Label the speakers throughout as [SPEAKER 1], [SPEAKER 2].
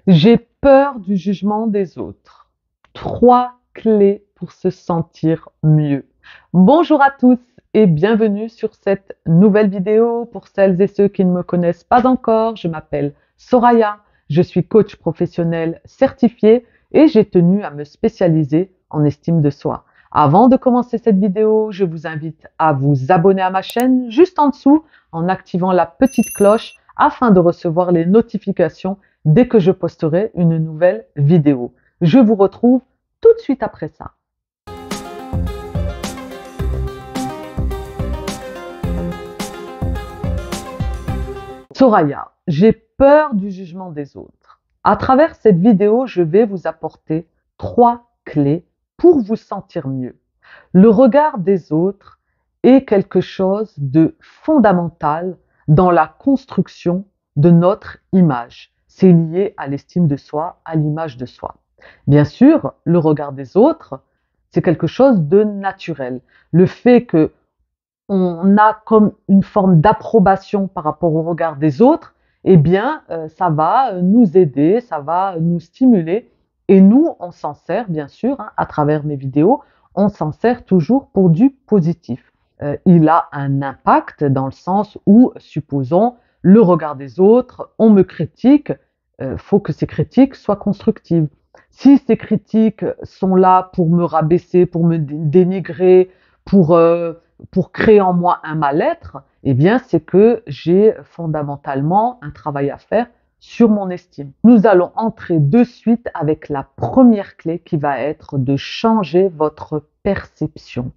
[SPEAKER 1] J'ai peur du jugement des autres. 3 clés pour se sentir mieux. Bonjour à tous et bienvenue sur cette nouvelle vidéo. Pour celles et ceux qui ne me connaissent pas encore, je m'appelle Soraya, je suis coach professionnel certifié et j'ai tenu à me spécialiser en estime de soi. Avant de commencer cette vidéo, je vous invite à vous abonner à ma chaîne juste en dessous en activant la petite cloche afin de recevoir les notifications dès que je posterai une nouvelle vidéo. Je vous retrouve tout de suite après ça. Soraya, j'ai peur du jugement des autres. À travers cette vidéo, je vais vous apporter 3 clés pour vous sentir mieux. Le regard des autres est quelque chose de fondamental dans la construction de notre image. C'est lié à l'estime de soi, à l'image de soi. Bien sûr, le regard des autres, c'est quelque chose de naturel. Le fait que on a comme une forme d'approbation par rapport au regard des autres, eh bien, ça va nous aider, ça va nous stimuler. Et nous, on s'en sert, bien sûr, hein, à travers mes vidéos, on s'en sert toujours pour du positif. Il a un impact dans le sens où, supposons, le regard des autres, on me critique, faut que ces critiques soient constructives. Si ces critiques sont là pour me rabaisser, pour me dénigrer, pour créer en moi un mal-être, eh bien, c'est que j'ai fondamentalement un travail à faire sur mon estime. Nous allons entrer de suite avec la première clé qui va être de changer votre perception.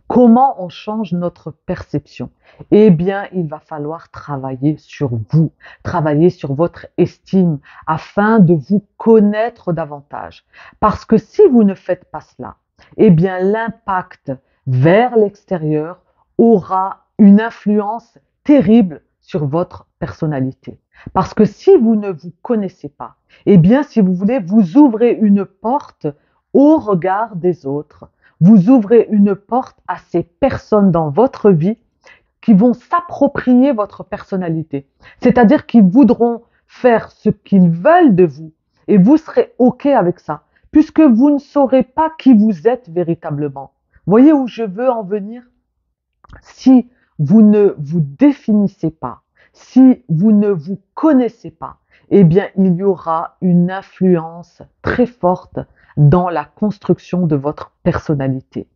[SPEAKER 1] Comment on change notre perception? Eh bien, il va falloir travailler sur vous, travailler sur votre estime afin de vous connaître davantage. Parce que si vous ne faites pas cela, eh bien, l'impact vers l'extérieur aura une influence terrible sur votre personnalité. Parce que si vous ne vous connaissez pas, eh bien, si vous voulez, vous ouvrez une porte au regard des autres. Vous ouvrez une porte à ces personnes dans votre vie qui vont s'approprier votre personnalité. C'est-à-dire qu'ils voudront faire ce qu'ils veulent de vous et vous serez OK avec ça, puisque vous ne saurez pas qui vous êtes véritablement. Voyez où je veux en venir? Si vous ne vous définissez pas, si vous ne vous connaissez pas, eh bien, il y aura une influence très forte dans la construction de votre personnalité.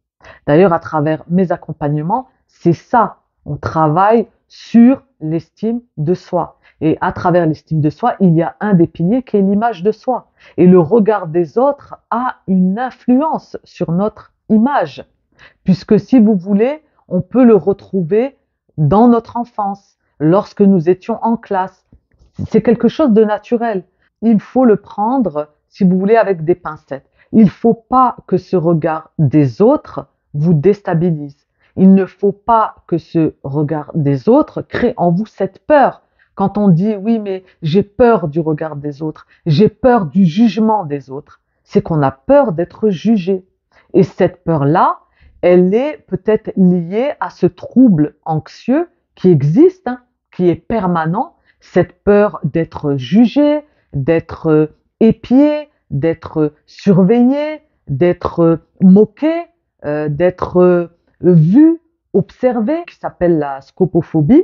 [SPEAKER 1] D'ailleurs, à travers mes accompagnements, c'est ça. On travaille sur l'estime de soi. Et à travers l'estime de soi, il y a un des piliers qui est l'image de soi. Et le regard des autres a une influence sur notre image. Puisque si vous voulez, on peut le retrouver dans notre enfance, lorsque nous étions en classe. C'est quelque chose de naturel. Il faut le prendre, si vous voulez, avec des pincettes. Il ne faut pas que ce regard des autres vous déstabilise. Il ne faut pas que ce regard des autres crée en vous cette peur. Quand on dit oui, mais j'ai peur du regard des autres, j'ai peur du jugement des autres, c'est qu'on a peur d'être jugé. Et cette peur-là, elle est peut-être liée à ce trouble anxieux qui existe, hein, qui est permanent, cette peur d'être jugé, d'être épié, d'être surveillé, d'être moqué, d'être vu, observé, qui s'appelle la scopophobie.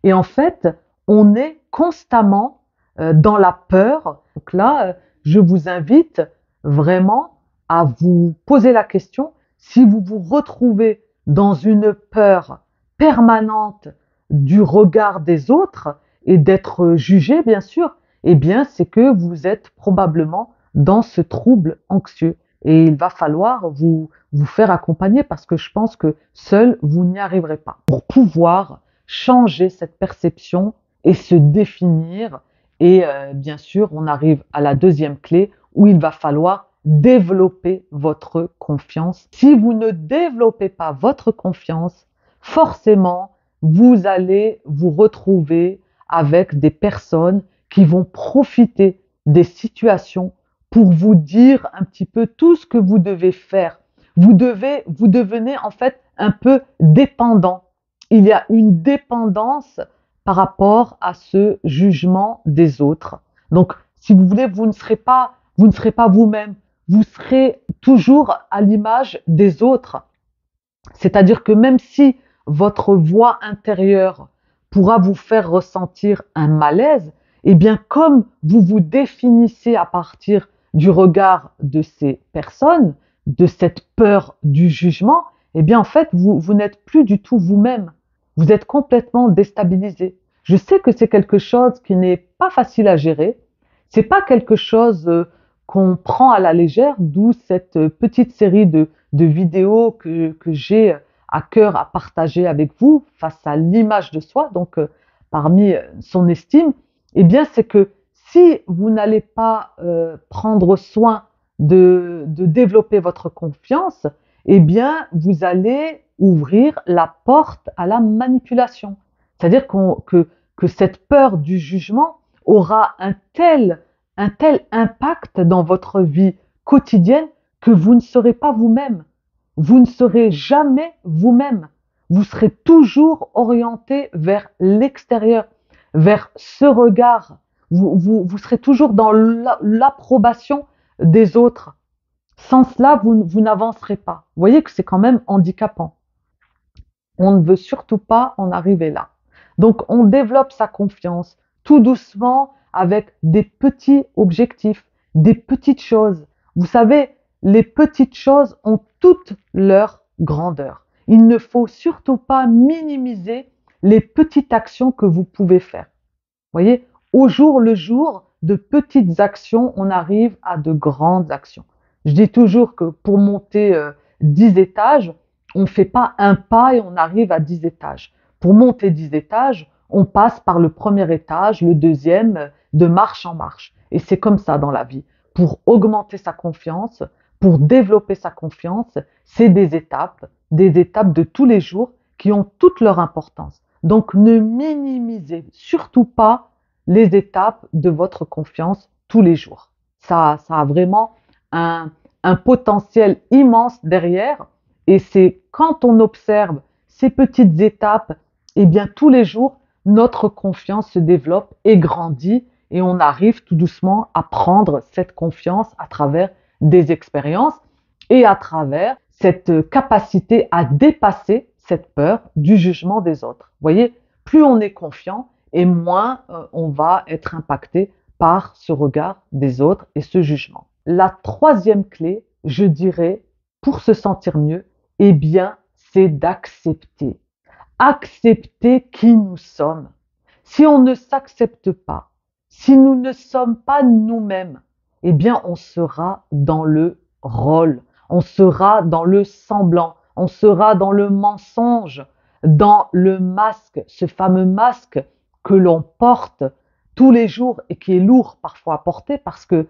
[SPEAKER 1] Et en fait, on est constamment dans la peur. Donc là, je vous invite vraiment à vous poser la question si vous vous retrouvez dans une peur permanente du regard des autres et d'être jugé, bien sûr, eh bien, c'est que vous êtes probablement dans ce trouble anxieux. Et il va falloir vous faire accompagner parce que je pense que seul, vous n'y arriverez pas. Pour pouvoir changer cette perception et se définir. Et bien sûr, on arrive à la deuxième clé où il va falloir développer votre confiance. Si vous ne développez pas votre confiance, forcément, vous allez vous retrouver avec des personnes qui vont profiter des situations pour vous dire un petit peu tout ce que vous devez faire. Vous devenez en fait un peu dépendant. Il y a une dépendance par rapport à ce jugement des autres. Donc, si vous voulez, vous ne serez pas vous-même. Vous serez toujours à l'image des autres. C'est-à-dire que même si votre voix intérieure pourra vous faire ressentir un malaise, eh bien, comme vous vous définissez à partir du regard de ces personnes, de cette peur du jugement, eh bien, en fait, vous n'êtes plus du tout vous-même. Vous êtes complètement déstabilisé. Je sais que c'est quelque chose qui n'est pas facile à gérer. C'est pas quelque chose qu'on prend à la légère, d'où cette petite série de vidéos que j'ai à cœur à partager avec vous face à l'image de soi, donc parmi son estime, eh bien c'est que si vous n'allez pas prendre soin de développer votre confiance, eh bien vous allez ouvrir la porte à la manipulation. C'est-à-dire que cette peur du jugement aura un tel impact dans votre vie quotidienne que vous ne serez pas vous-même. Vous ne serez jamais vous-même. Vous serez toujours orienté vers l'extérieur, vers ce regard. Vous serez toujours dans l'approbation des autres. Sans cela, vous n'avancerez pas. Vous voyez que c'est quand même handicapant. On ne veut surtout pas en arriver là. Donc, on développe sa confiance tout doucement avec des petits objectifs, des petites choses. Vous savez, les petites choses ont toute leur grandeur. Il ne faut surtout pas minimiser les petites actions que vous pouvez faire. Vous voyez, au jour le jour, de petites actions, on arrive à de grandes actions. Je dis toujours que pour monter 10 étages, on ne fait pas un pas et on arrive à 10 étages. Pour monter 10 étages, on passe par le premier étage, le deuxième, de marche en marche. Et c'est comme ça dans la vie. Pour augmenter sa confiance, pour développer sa confiance, c'est des étapes de tous les jours qui ont toute leur importance. Donc ne minimisez surtout pas les étapes de votre confiance tous les jours. Ça a vraiment un potentiel immense derrière et c'est quand on observe ces petites étapes, eh bien tous les jours, notre confiance se développe et grandit et on arrive tout doucement à prendre cette confiance à travers des expériences et à travers cette capacité à dépasser cette peur du jugement des autres. Vous voyez, plus on est confiant et moins on va être impacté par ce regard des autres et ce jugement. La troisième clé, je dirais, pour se sentir mieux, eh bien, c'est d'accepter. Accepter qui nous sommes. Si on ne s'accepte pas, si nous ne sommes pas nous-mêmes, eh bien, on sera dans le rôle, on sera dans le semblant, on sera dans le mensonge, dans le masque, ce fameux masque que l'on porte tous les jours et qui est lourd parfois à porter parce que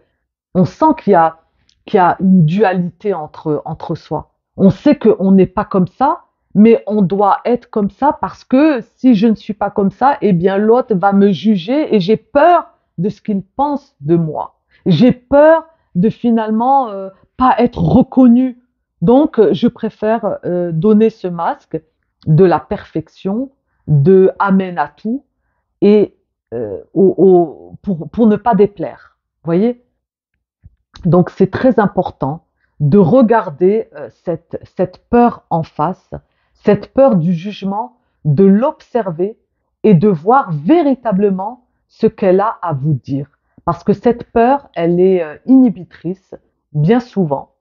[SPEAKER 1] on sent qu'il y a une dualité entre soi. On sait qu'on n'est pas comme ça, mais on doit être comme ça parce que si je ne suis pas comme ça, eh bien l'autre va me juger et j'ai peur de ce qu'il pense de moi. J'ai peur de finalement pas être reconnue. Donc, je préfère donner ce masque de la perfection, de amen à tout et pour ne pas déplaire. Vous voyez? Donc, c'est très important de regarder cette peur en face, cette peur du jugement, de l'observer et de voir véritablement ce qu'elle a à vous dire. Parce que cette peur, elle est inhibitrice, bien souvent.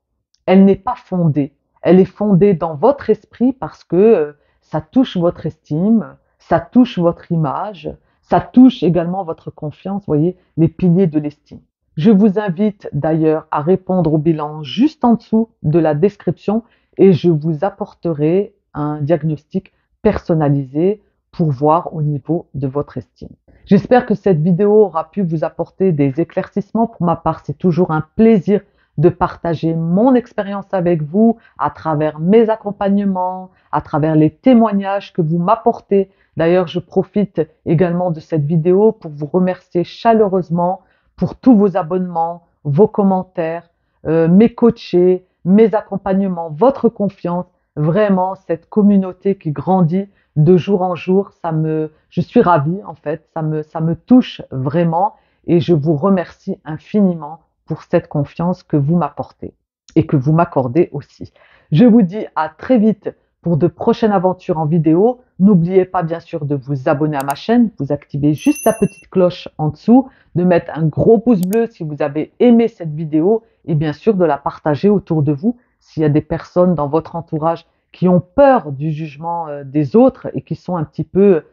[SPEAKER 1] Elle n'est pas fondée. Elle est fondée dans votre esprit parce que ça touche votre estime, ça touche votre image, ça touche également votre confiance, vous voyez, les piliers de l'estime. Je vous invite d'ailleurs à répondre au bilan juste en dessous de la description et je vous apporterai un diagnostic personnalisé pour voir au niveau de votre estime. J'espère que cette vidéo aura pu vous apporter des éclaircissements. Pour ma part, c'est toujours un plaisir de partager mon expérience avec vous à travers mes accompagnements, à travers les témoignages que vous m'apportez. D'ailleurs, je profite également de cette vidéo pour vous remercier chaleureusement pour tous vos abonnements, vos commentaires, mes coachés, mes accompagnements, votre confiance. Vraiment, cette communauté qui grandit de jour en jour, je suis ravie en fait, ça me touche vraiment et je vous remercie infiniment pour cette confiance que vous m'apportez et que vous m'accordez aussi. Je vous dis à très vite pour de prochaines aventures en vidéo. N'oubliez pas bien sûr de vous abonner à ma chaîne, vous activez juste la petite cloche en dessous, de mettre un gros pouce bleu si vous avez aimé cette vidéo et bien sûr de la partager autour de vous s'il y a des personnes dans votre entourage qui ont peur du jugement des autres et qui sont un petit peu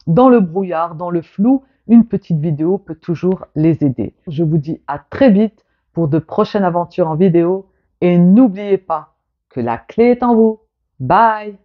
[SPEAKER 1] dans le brouillard, dans le flou. Une petite vidéo peut toujours les aider. Je vous dis à très vite pour de prochaines aventures en vidéo et n'oubliez pas que la clé est en vous. Bye!